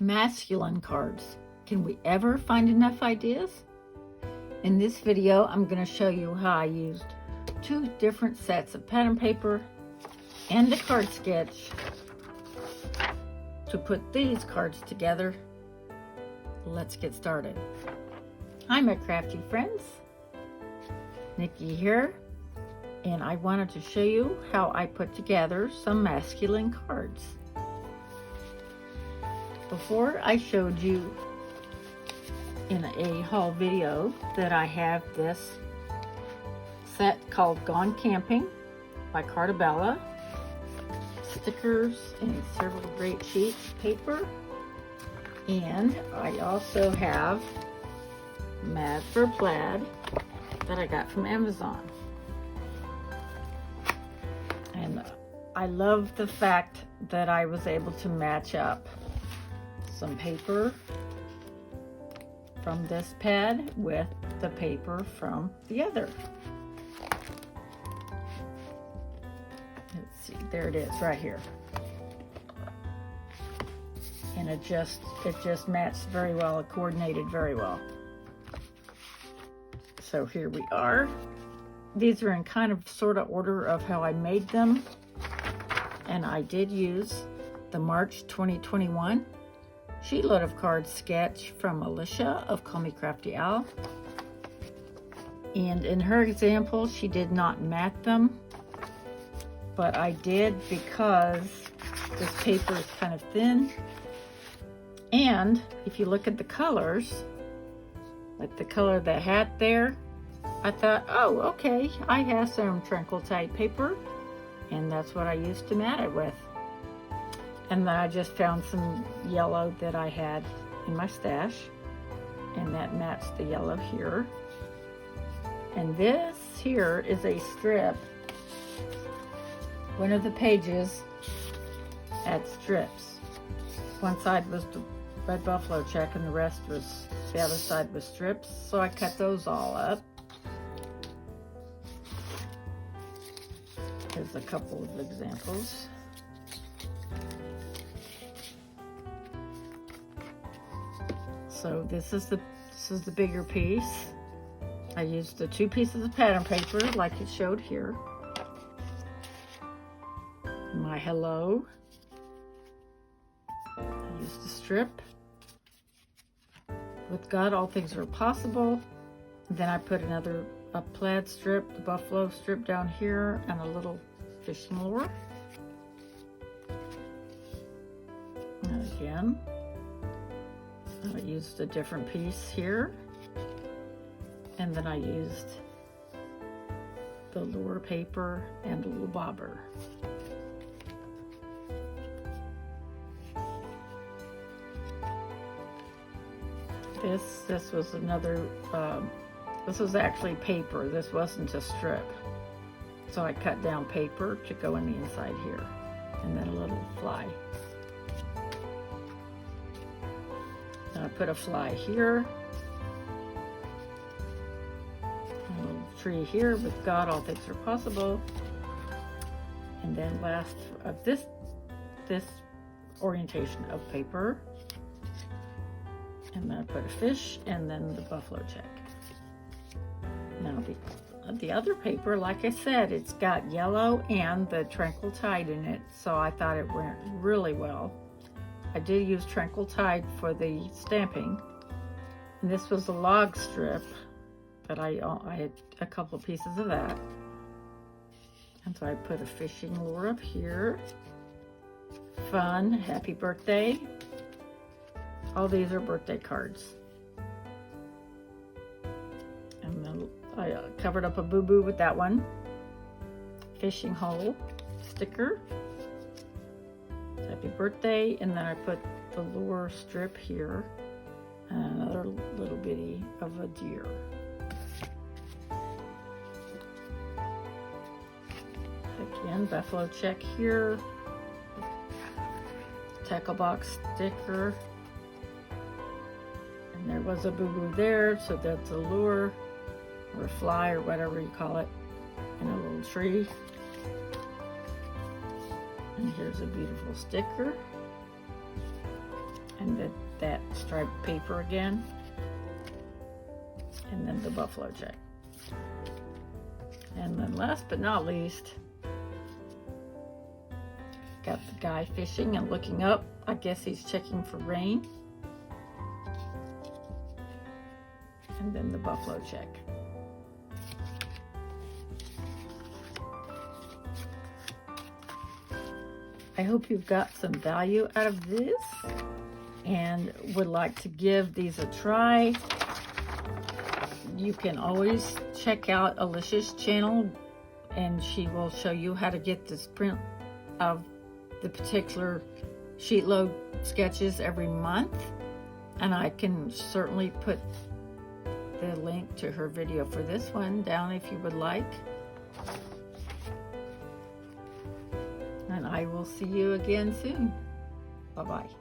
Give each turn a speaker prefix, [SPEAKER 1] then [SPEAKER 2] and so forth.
[SPEAKER 1] Masculine cards. Can we ever find enough ideas? In this video, I'm going to show you how I used 2 different sets of pattern paper and a card sketch to put these cards together. Let's get started. Hi, my crafty friends. Nikki here, and I wanted to show you how I put together some masculine cards. Before I showed you in a haul video that I have this set called Gone Camping by Carta Bella, stickers and several great sheets of paper, and I also have Mad for Plaid that I got from Amazon. And I love the fact that I was able to match up some paper from this pad with the paper from the other. Let's see, there it is right here. And it just matched very well, it coordinated very well. So here we are. These are in kind of sort of order of how I made them. And I did use the March 2021 Sheetload of Cards sketch from Alicia of Call Me Crafty Owl. And in her example, she did not mat them, but I did because this paper is kind of thin. And if you look at the colors, like the color of the hat there, I thought, oh, okay, I have some Tranquil Tide paper, and that's what I used to mat it with. And then I just found some yellow that I had in my stash, and that matched the yellow here. And this here is a strip. One of the pages had strips. One side was the red buffalo check and the other side was strips. So I cut those all up. Here's a couple of examples. So this is the bigger piece. I used the 2 pieces of pattern paper like it showed here. My hello. I used a strip. With God, all things are possible. And then I put a plaid strip, the buffalo strip down here, and a little fishing lure. And again, I used a different piece here, and then I used the lure paper and a little bobber. This was another, this was actually paper. This wasn't a strip. So I cut down paper to go in the inside here, and then a little fly. I put a fly here, a little tree here with God, all things are possible. And then last of this orientation of paper, and then I put a fish and then the buffalo check. Now the other paper, like I said, it's got yellow and the Tranquil Tide in it, so I thought it went really well. I did use Tranquil Tide for the stamping, and this was a log strip, but I had a couple of pieces of that. And so I put a fishing lure up here. Fun, happy birthday. All these are birthday cards. And then I covered up a boo-boo with that one. Fishing hole sticker. Happy birthday, and then I put the lure strip here, and another little bitty of a deer. Again, buffalo check here, tackle box sticker, and there was a boo-boo there, so that's a lure, or a fly, or whatever you call it, and a little tree. And here's a beautiful sticker. and that striped paper again, and then the buffalo check. And then last but not least, got the guy fishing and looking up. I guess he's checking for rain. And then the buffalo check. I hope you've got some value out of this and would like to give these a try. You can always check out Alicia's channel, and she will show you how to get this print of the particular Sheetload sketches every month. And I can certainly put the link to her video for this one down if you would like. And I will see you again soon. Bye-bye.